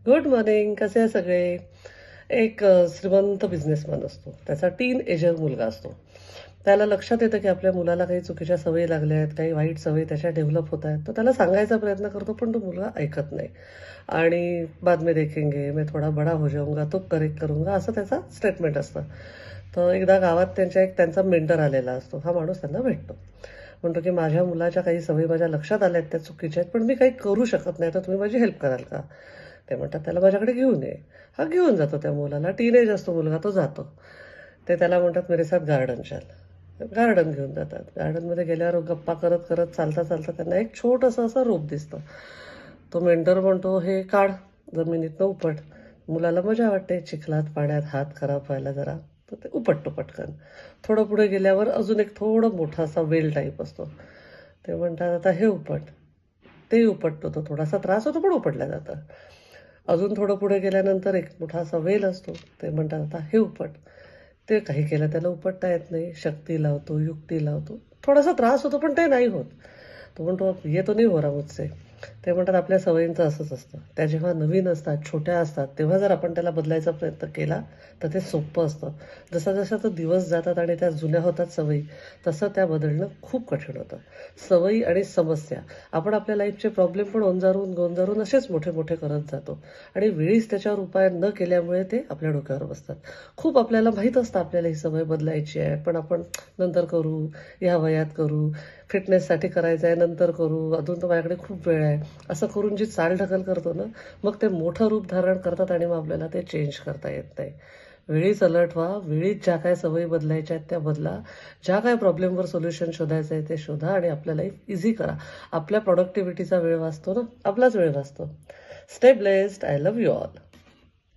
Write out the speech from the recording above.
Good morning. कसे आहे सगळे? एक श्रीमंत बिझनेसमॅन असतो. त्याचा टीन एजर मुलगा असतो. त्याला लक्षात येतं की आपल्या मुलाला काही चुकीच्या सवयी लागल्या आहेत, काही वाईट सवयी त्याच्या डेव्हलप होत आहेत. तर त्याला सांगायचा प्रयत्न करतो, पण तो मुलगा ऐकत नाही. आणि बाद में देखेंगे, मैं थोडा बडा हो जाऊंगा तो करेक्ट करूंगा, असं त्याचा स्टेटमेंट असतं. तर एकदा गावात त्यांचा मेंटर आलेला असतो. हा माणूस त्यांना भेटतो. म्हणतो की माझ्या मुलाच्या काही सवयी माझ्या लक्षात आल्या आहेत, त्या चुकीच्या आहेत, पण मी काही करू शकत नाही, तर तुम्ही माझी हेल्प कराल का? ते म्हणतात त्याला माझ्याकडे घेऊन ये. हा घेऊन जातो त्या मुलाला. टीनेज असतो मुलगा, तो जातो. ते त्याला म्हणतात मेरे साथ गार्डन चल. गार्डन घेऊन जातात. गार्डनमध्ये गेल्यावर गप्पा करत करत चालता चालता त्यांना एक छोटंसं असं रोप दिसतं. तो मेंटर म्हणतो हे काढ, जमिनीतनं उपट. मुलाला मजा वाटते चिखलात पाण्यात हात खराब व्हायला जरा. तर ते उपटतो पटकन. थोडं पुढे गेल्यावर अजून एक थोडं मोठासा वेल टाईप असतो. ते म्हणतात आता हे उपट. ते उपटतो. तो थोडासा त्रास होतो पण उपटल्या जातं. अजून थोडं पुढे गेल्यानंतर एक मोठा असा वेल असतो. ते म्हणतात आता हे उपट. ते काही केलं त्याला उपटता येत नाही. शक्ती लावतो, युक्ती लावतो. थोडासा त्रास होतो पण ते नाही होत. तो म्हणतो ये तो नाही हो रहा मुझसे. ते म्हणतात आपल्या सवयींचं असंच असतं. त्या जेव्हा नवीन असतात, छोट्या असतात, तेव्हा जर आपण त्याला बदलायचा प्रयत्न केला तर ते सोपं असतं. जसा जसा तो दिवस जातात आणि त्या जुन्या होतात सवयी, तसं त्या बदलणं खूप कठीण होतं. सवयी आणि समस्या, आपण आपल्या लाईफचे प्रॉब्लेम पण ओंजारून गोंजारून असेच मोठे मोठे करत जातो. आणि वेळीच त्याच्यावर उपाय न केल्यामुळे ते आपल्या डोक्यावर बसतात. खूप आपल्याला माहीत असतं आपल्याला ही सवय बदलायची आहे, पण आपण नंतर करू, ह्या वयात करू, फिटनेससाठी करायचं आहे नंतर करू, अजून तर माझ्याकडे खूप वेळ आहे, असं करून जी चालढकल करतो ना, मग ते मोठं रूप धारण करतात आणि मग आपल्याला ते चेंज करता येत नाही. वेळीच अलर्ट व्हा, वेळीच ज्या काय सवयी बदलायच्या आहेत त्या बदला, ज्या काय प्रॉब्लेमवर सोल्युशन शोधायचं आहे ते शोधा आणि आपल्या लाईफ इझी करा. आपल्या प्रॉडक्टिव्हिटीचा वेळ वाचतो ना, आपलाच वेळ वाचतो. Stay blessed. I love you all.